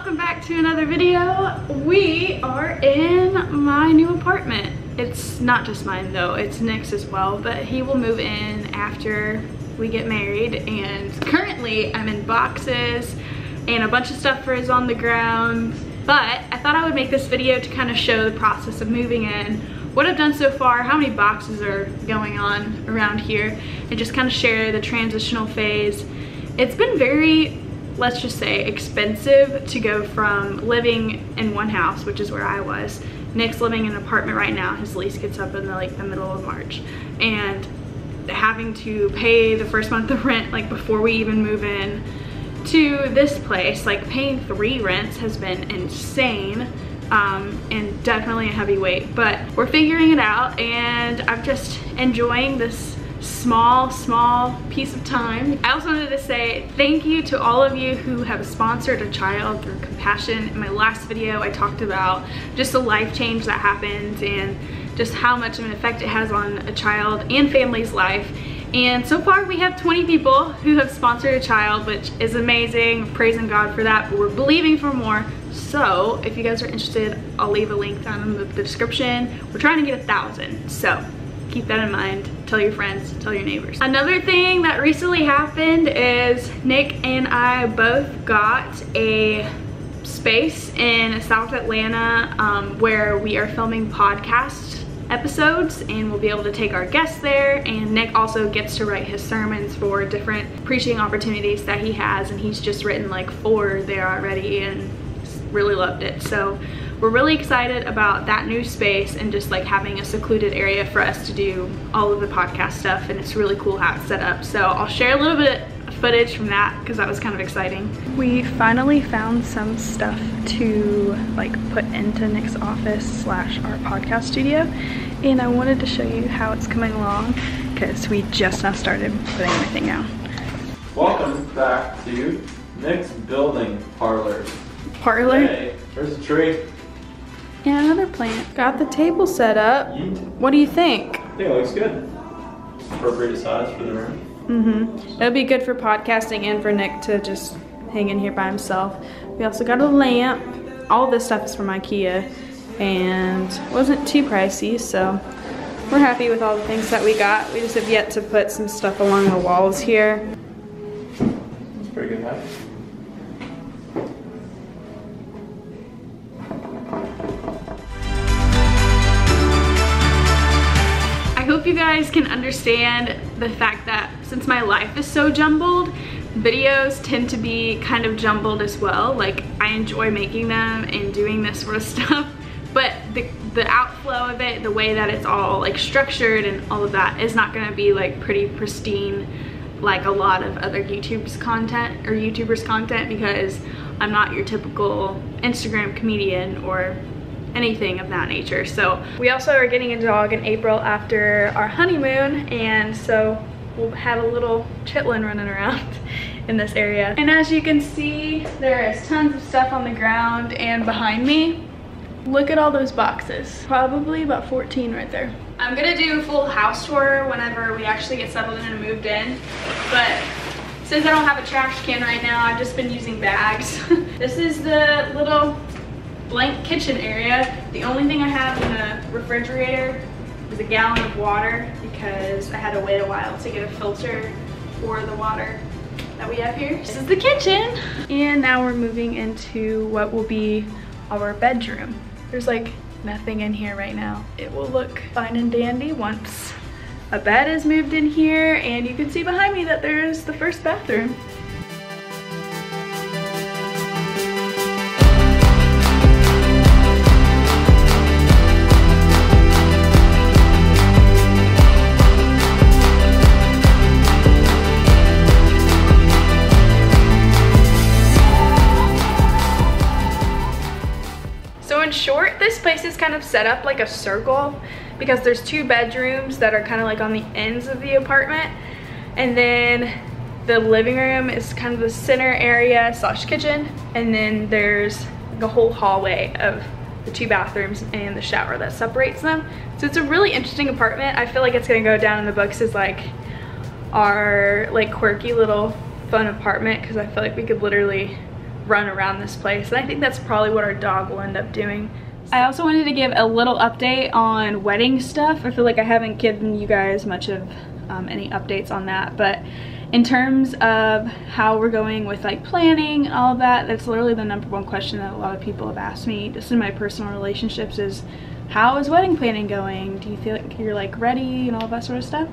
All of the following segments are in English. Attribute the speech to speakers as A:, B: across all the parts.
A: welcome back to another video. We are in my new apartment. It's not just mine though, it's Nick's as well, but he will move in after we get married, and currently I'm in boxes and a bunch of stuff is on the ground. But I thought I would make this video to kind of show the process of moving in, what I've done so far, how many boxes are going on around here, and just kind of share the transitional phase. It's been very, let's just say, expensive to go from living in one house, which is where I was. Nick's living in an apartment right now. His lease gets up in the middle of March, and having to pay the first month of rent like before we even move in to this place, like paying 3 rents has been insane, and definitely a heavy weight, but we're figuring it out, and I'm just enjoying this small piece of time. I also wanted to say thank you to all of you who have sponsored a child through Compassion. In my last video I talked about just the life change that happens and just how much of an effect it has on a child and family's life. And so far we have 20 people who have sponsored a child, which is amazing, praising God for that, but we're believing for more. So if you guys are interested, I'll leave a link down in the description. We're trying to get 1,000, so keep that in mind. Tell your friends, tell your neighbors. Another thing that recently happened is Nick and I both got a space in South Atlanta where we are filming podcast episodes, and we'll be able to take our guests there, and Nick also gets to write his sermons for different preaching opportunities that he has, and he's just written like 4 there already and really loved it. So we're really excited about that new space and just like having a secluded area for us to do all of the podcast stuff, and it's really cool how it's set up. So I'll share a little bit of footage from that because that was kind of exciting. We finally found some stuff to like put into Nick's office / our podcast studio, and I wanted to show you how it's coming along because we just now started putting everything out.
B: Welcome back to Nick's building parlor. Hey, there's a tree.
A: And another plant. Got the table set up.
B: Yeet.
A: What do you think?
B: I think it looks good. Appropriate size for the room.
A: Mm-hmm. It'll be good for podcasting and for Nick to just hang in here by himself. We also got a lamp. All this stuff is from IKEA and wasn't too pricey, so we're happy with all the things that we got. We just have yet to put some stuff along the walls here.
B: It's pretty good height.
A: I hope you guys can understand the fact that since my life is so jumbled, videos tend to be kind of jumbled as well. Like, I enjoy making them and doing this sort of stuff, but the outflow of it, the way that it's all like structured and all of that is not gonna be like pretty pristine like a lot of other YouTubers content, because I'm not your typical Instagram comedian or anything of that nature. So we also are getting a dog in April after our honeymoon, and so we'll have a little chitlin running around in this area. And as you can see, there is tons of stuff on the ground, and behind me, look at all those boxes. Probably about 14 right there. I'm gonna do a full house tour whenever we actually get settled in and moved in, but since I don't have a trash can right now, I've just been using bags. This is the little blank kitchen area. The only thing I have in the refrigerator is a gallon of water because I had to wait a while to get a filter for the water that we have here. This is the kitchen. And now we're moving into what will be our bedroom. There's like nothing in here right now. It will look fine and dandy once a bed is moved in here, and you can see behind me that there's the first bathroom. In short, this place is kind of set up like a circle because there's 2 bedrooms that are kind of like on the ends of the apartment, and then the living room is kind of the center area / kitchen, and then there's like a whole hallway of the 2 bathrooms and the shower that separates them. So it's a really interesting apartment. I feel like it's gonna go down in the books as like our like quirky little fun apartment because I feel like we could literally run around this place, and I think that's probably what our dog will end up doing. I also wanted to give a little update on wedding stuff. I feel like I haven't given you guys much of any updates on that, but in terms of how we're going with like planning and all of that, that's literally the #1 question that a lot of people have asked me just in my personal relationships is, how is wedding planning going? Do you feel like you're like ready and all that sort of stuff?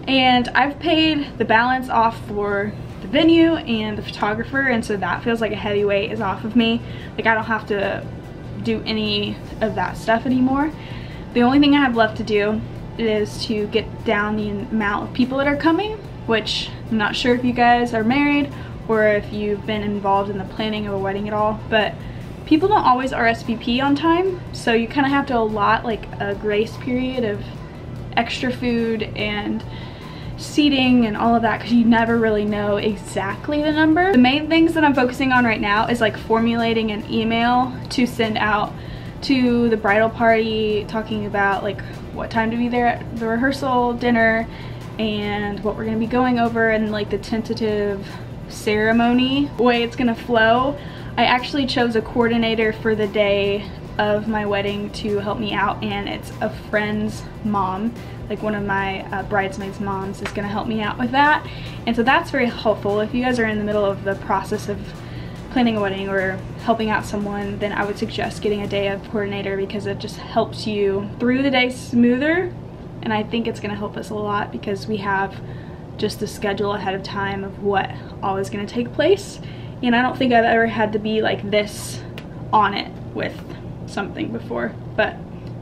A: And I've paid the balance off for the venue and the photographer, and so that feels like a heavy weight is off of me. Like I don't have to do any of that stuff anymore. The only thing I have left to do is to get down the amount of people that are coming, which I'm not sure if you guys are married or if you've been involved in the planning of a wedding at all, but people don't always RSVP on time, so you kind of have to allot like a grace period of extra food and seating and all of that, because you never really know exactly the number. The main things that I'm focusing on right now is like formulating an email to send out to the bridal party, talking about like what time to be there at the rehearsal, dinner, and what we're gonna be going over, and like the tentative ceremony way it's gonna flow. I actually chose a coordinator for the day of my wedding to help me out, and it's a friend's mom, like one of my bridesmaids' moms is gonna help me out with that. And so that's very helpful. If you guys are in the middle of the process of planning a wedding or helping out someone, then I would suggest getting a day of coordinator, because it just helps you through the day smoother. And I think it's gonna help us a lot because we have just the schedule ahead of time of what all is gonna take place. And I don't think I've ever had to be like this on it with something before, but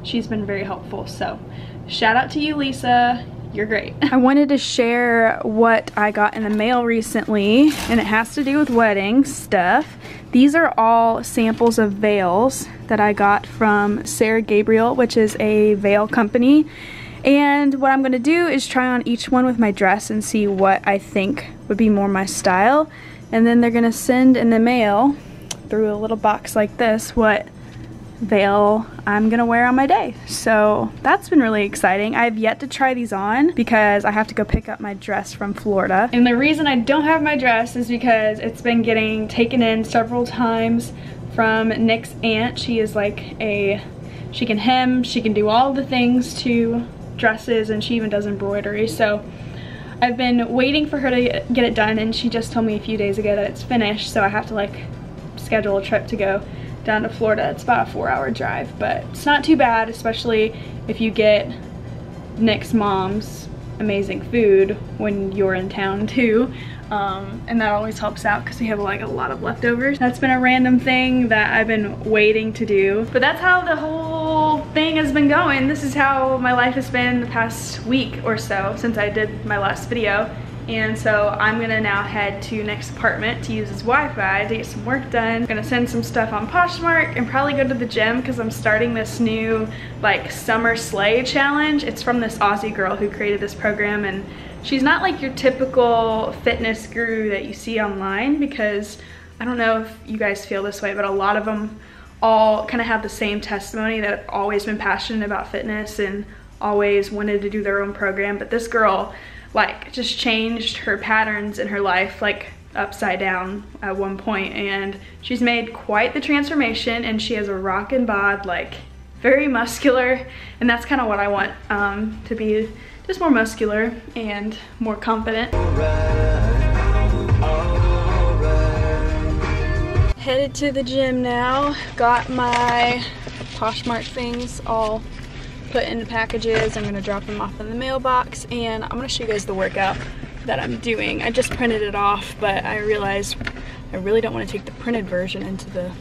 A: she's been very helpful. So shout out to you, Lisa. You're great. I wanted to share what I got in the mail recently, and it has to do with wedding stuff. These are all samples of veils that I got from Sarah Gabriel, which is a veil company. And what I'm gonna do is try on each one with my dress and see what I think would be more my style. And then they're gonna send in the mail through a little box like this what veil I'm gonna wear on my day. So that's been really exciting. I've yet to try these on because I have to go pick up my dress from Florida. And the reason I don't have my dress is because it's been getting taken in several times from Nick's aunt. She is like she can hem, she can do all the things to dresses, and she even does embroidery. So I've been waiting for her to get it done, and she just told me a few days ago that it's finished, so I have to like schedule a trip to go down to Florida. It's about a 4-hour drive, but it's not too bad, especially if you get Nick's mom's amazing food when you're in town too. And that always helps out because we have like a lot of leftovers. That's been a random thing that I've been waiting to do, but that's how the whole thing has been going. This is how my life has been the past week or so since I did my last video. And so I'm gonna now head to Nick's apartment to use his Wi-Fi to get some work done. I'm gonna send some stuff on Poshmark and probably go to the gym because I'm starting this new like summer sleigh challenge. It's from this Aussie girl who created this program, and she's not like your typical fitness guru that you see online, because I don't know if you guys feel this way, but a lot of them all kind of have the same testimony, that have always been passionate about fitness and always wanted to do their own program. But this girl like just changed her patterns in her life like upside down at one point, and she's made quite the transformation, and she has a rockin' bod, like very muscular, and that's kind of what I want to be, just more muscular and more confident. Headed to the gym now. Got my Poshmark things all put into packages. I'm gonna drop them off in the mailbox, and I'm gonna show you guys the workout that I'm doing. I just printed it off, but I realized I really don't want to take the printed version into the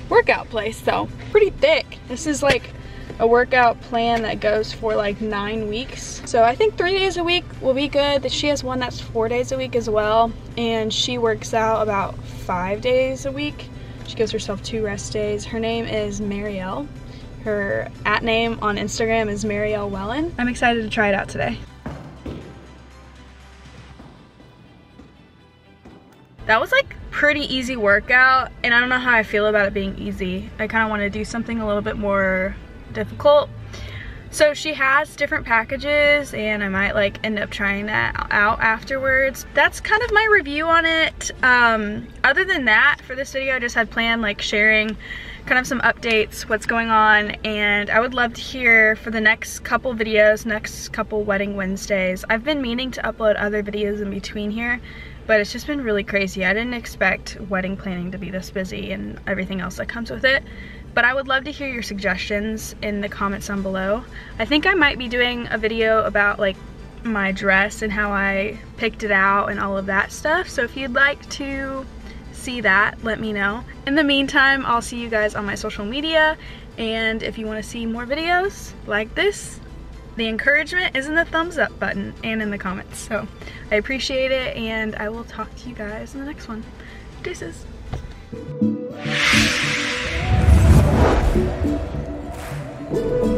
A: workout place, so pretty thick. This is like a workout plan that goes for like 9 weeks. So I think 3 days a week will be good. She has one that's 4 days a week as well, and she works out about 5 days a week. She gives herself 2 rest days. Her name is Marielle. Her @name on Instagram is Marielle Wellen. I'm excited to try it out today. That was like pretty easy workout, and I don't know how I feel about it being easy. I kind of want to do something a little bit more difficult. So she has different packages and I might like end up trying that out afterwards. That's kind of my review on it. Other than that, for this video I just had planned like sharing kind of some updates, what's going on, and I would love to hear for the next couple videos, next couple Wedding Wednesdays. I've been meaning to upload other videos in between here, but it's just been really crazy. I didn't expect wedding planning to be this busy and everything else that comes with it. But I would love to hear your suggestions in the comments down below. I think I might be doing a video about like my dress and how I picked it out and all of that stuff. So if you'd like to see that, let me know. In the meantime, I'll see you guys on my social media, and if you want to see more videos like this, the encouragement is in the thumbs up button and in the comments. So I appreciate it, and I will talk to you guys in the next one. Deuces. Woo!